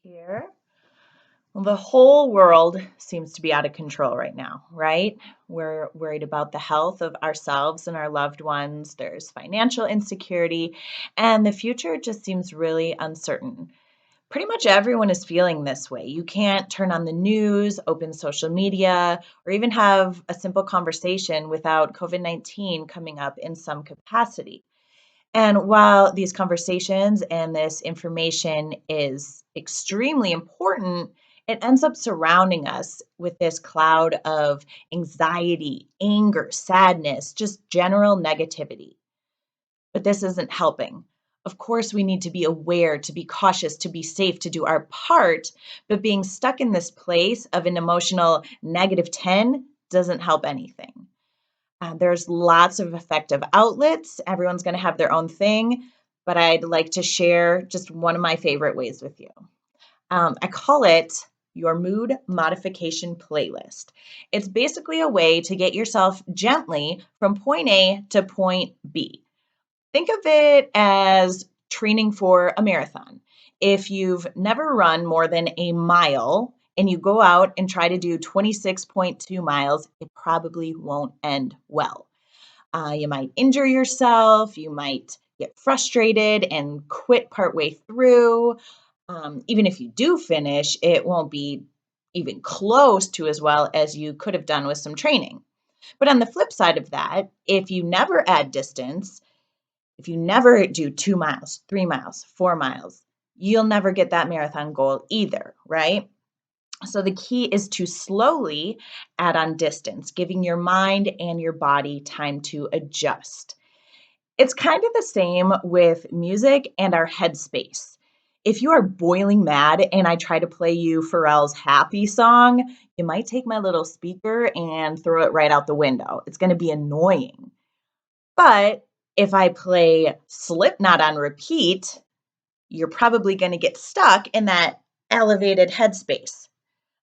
here. Well, the whole world seems to be out of control right now, right? We're worried about the health of ourselves and our loved ones. There's financial insecurity, and the future just seems really uncertain. Pretty much everyone is feeling this way. You can't turn on the news, open social media, or even have a simple conversation without COVID-19 coming up in some capacity. And while these conversations and this information is extremely important, it ends up surrounding us with this cloud of anxiety, anger, sadness, just general negativity. But this isn't helping. Of course, we need to be aware, to be cautious, to be safe, to do our part, but being stuck in this place of an emotional negative 10 doesn't help anything. There's lots of effective outlets. Everyone's going to have their own thing, but I'd like to share just one of my favorite ways with you. I call it your mood modification playlist. It's basically a way to get yourself gently from point A to point B. Think of it as training for a marathon. If you've never run more than a mile and you go out and try to do 26.2 miles, it probably won't end well. You might injure yourself, you might get frustrated and quit partway through. Even if you do finish, it won't be even close to as well as you could have done with some training. But on the flip side of that, if you never add distance, if you never do 2 miles, 3 miles, 4 miles, you'll never get that marathon goal either, right? So the key is to slowly add on distance, giving your mind and your body time to adjust. It's kind of the same with music and our headspace. If you are boiling mad and I try to play you Pharrell's Happy song, you might take my little speaker and throw it right out the window. It's going to be annoying. But if I play Slipknot on repeat, you're probably going to get stuck in that elevated headspace.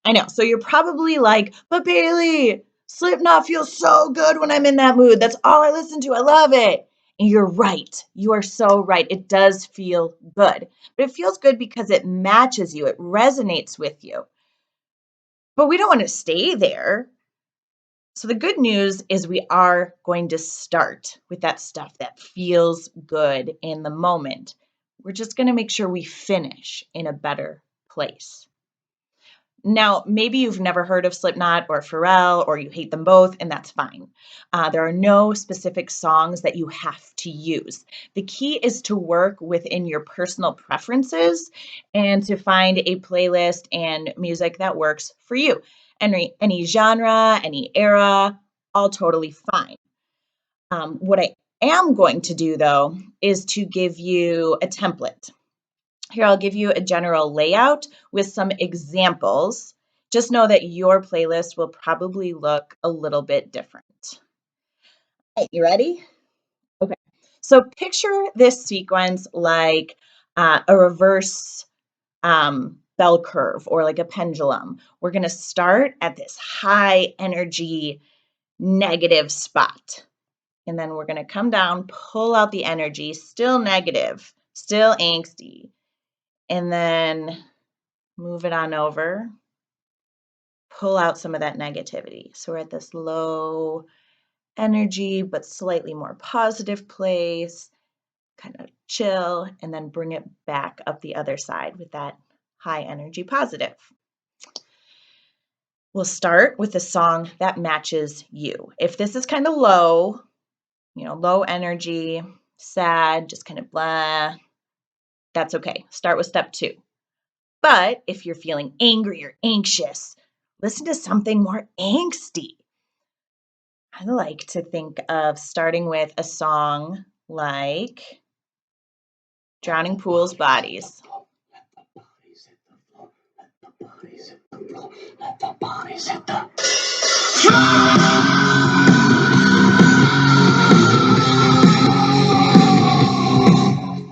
I know. So you're probably like, but Bailey, Slipknot feels so good when I'm in that mood. That's all I listen to. I love it. And you're right. You are so right. It does feel good. But it feels good because it matches you, it resonates with you. But we don't want to stay there. So the good news is we are going to start with that stuff that feels good in the moment. We're just going to make sure we finish in a better place. Now, maybe you've never heard of Slipknot or Pharrell, or you hate them both, and that's fine. There are no specific songs that you have to use. The key is to work within your personal preferences and to find a playlist and music that works for you. Any genre, any era, all totally fine. What I am going to do, though, is to give you a template. Here, I'll give you a general layout with some examples. Just know that your playlist will probably look a little bit different. Hey, you ready? Okay. So picture this sequence like a reverse bell curve or like a pendulum. We're going to start at this high energy negative spot. And then we're going to come down, pull out the energy, still negative, still angsty. And then move it on over, pull out some of that negativity. So we're at this low energy, but slightly more positive place, kind of chill, and then bring it back up the other side with that high energy positive. We'll start with a song that matches you. If this is kind of low, low energy, sad, just kind of blah, that's okay. Start with step 2. But if you're feeling angry or anxious, listen to something more angsty. I like to think of starting with a song like Drowning Pool's Bodies.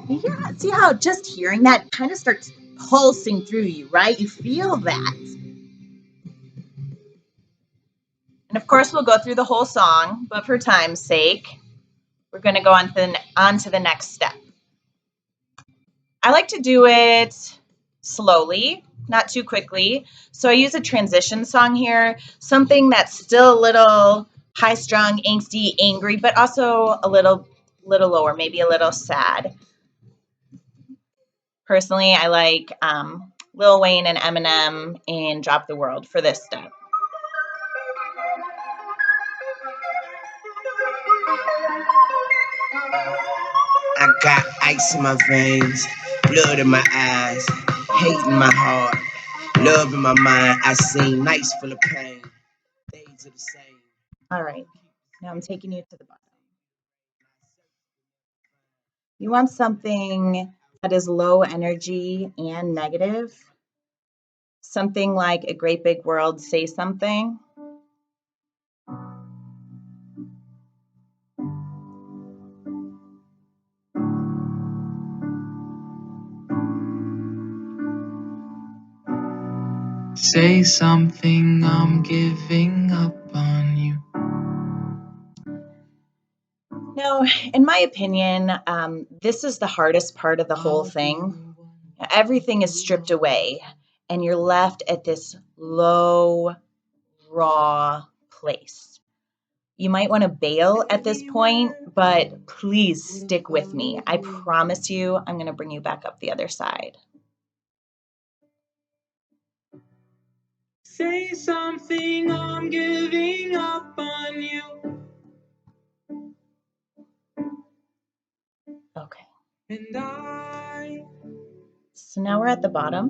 Yeah, see how just hearing that kind of starts pulsing through you, right? You feel that. And of course, we'll go through the whole song, but for time's sake, we're going to go on to the next step. I like to do it slowly, not too quickly. So I use a transition song here, something that's still a little high strung, angsty, angry, but also a little lower, maybe a little sad. Personally, I like Lil Wayne and Eminem in Drop the World for this step. I got ice in my veins, blood in my eyes, hate in my heart, love in my mind. I sing nights full of pain. Days are the same. All right, now I'm taking you to the bottom. You want something that is low energy and negative? Something like A Great Big World, Say Something? Say something, I'm giving up on you. No, in my opinion, this is the hardest part of the whole thing. Everything is stripped away, and you're left at this low, raw place. You might want to bail at this point, but please stick with me. I promise you, I'm going to bring you back up the other side. Say something, I'm giving up on you. Okay. And So now we're at the bottom.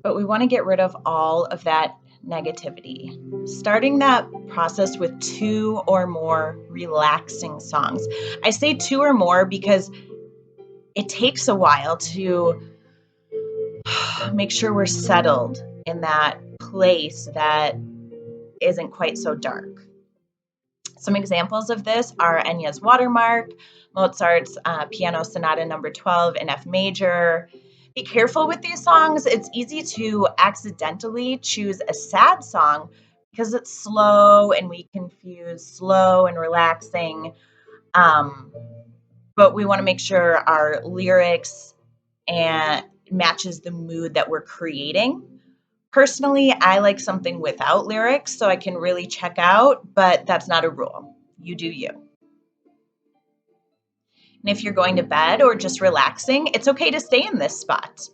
But we want to get rid of all of that negativity. Starting that process with 2 or more relaxing songs. I say 2 or more because it takes a while to make sure we're settled in that place that isn't quite so dark. Some examples of this are Enya's Watermark, Mozart's Piano Sonata Number 12 in F major. Be careful with these songs. It's easy to accidentally choose a sad song because it's slow and we confuse slow and relaxing. But we want to make sure our lyrics and matches the mood that we're creating. Personally, I like something without lyrics so I can really check out, but that's not a rule. You do you. And if you're going to bed or just relaxing, it's okay to stay in this spot.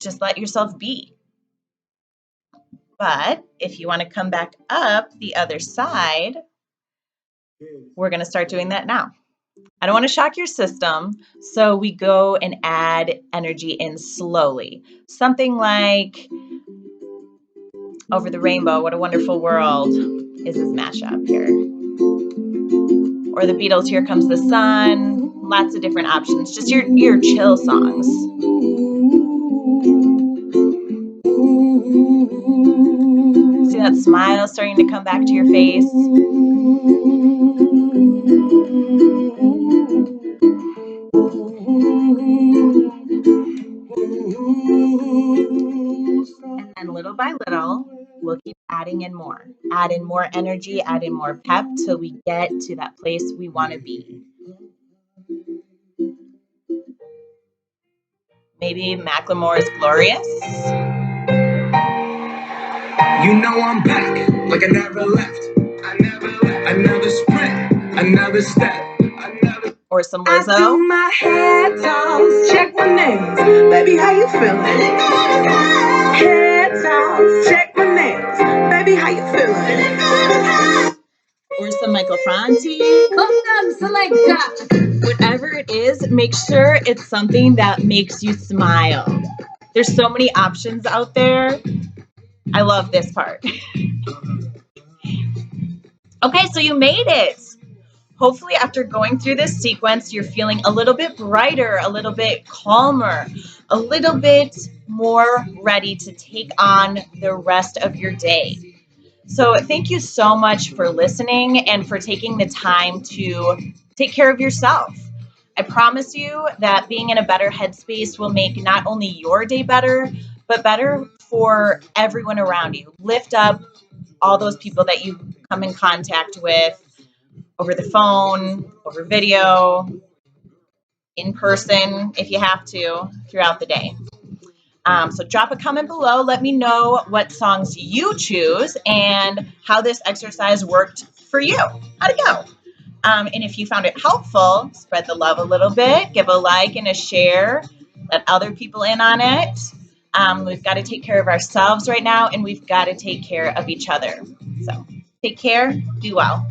Just let yourself be. But if you want to come back up the other side, we're going to start doing that now. I don't want to shock your system, so we go and add energy in slowly. Something like Over the Rainbow, What a Wonderful World is his mashup here. Or the Beatles, Here Comes the Sun. Lots of different options. Just your chill songs. See that smile starting to come back to your face? And then little by little, we'll keep adding in more. Add in more energy, add in more pep till we get to that place we want to be. Maybe Macklemore's Glorious. you know I'm back, like I never left. Another sprint, another step. Or some I Lizzo. do my head toss, check my nails. Baby, how you feeling? Head toss, check my nails. Baby, how you feeling? Or some Michael Franti. Gangnam Selecta. Whatever it is, make sure it's something that makes you smile. There's so many options out there. I love this part. Okay, so you made it. Hopefully, after going through this sequence, you're feeling a little bit brighter, a little bit calmer, a little bit more ready to take on the rest of your day. So thank you so much for listening and for taking the time to take care of yourself. I promise you that being in a better headspace will make not only your day better, but better for everyone around you. Lift up all those people that you come in contact with over the phone, over video. in person if you have to throughout the day. So drop a comment below. Let me know what songs you choose and how this exercise worked for you. How'd it go? And if you found it helpful, spread the love a little bit, give a like and a share, let other people in on it. We've got to take care of ourselves right now, and we've got to take care of each other. So take care, do well.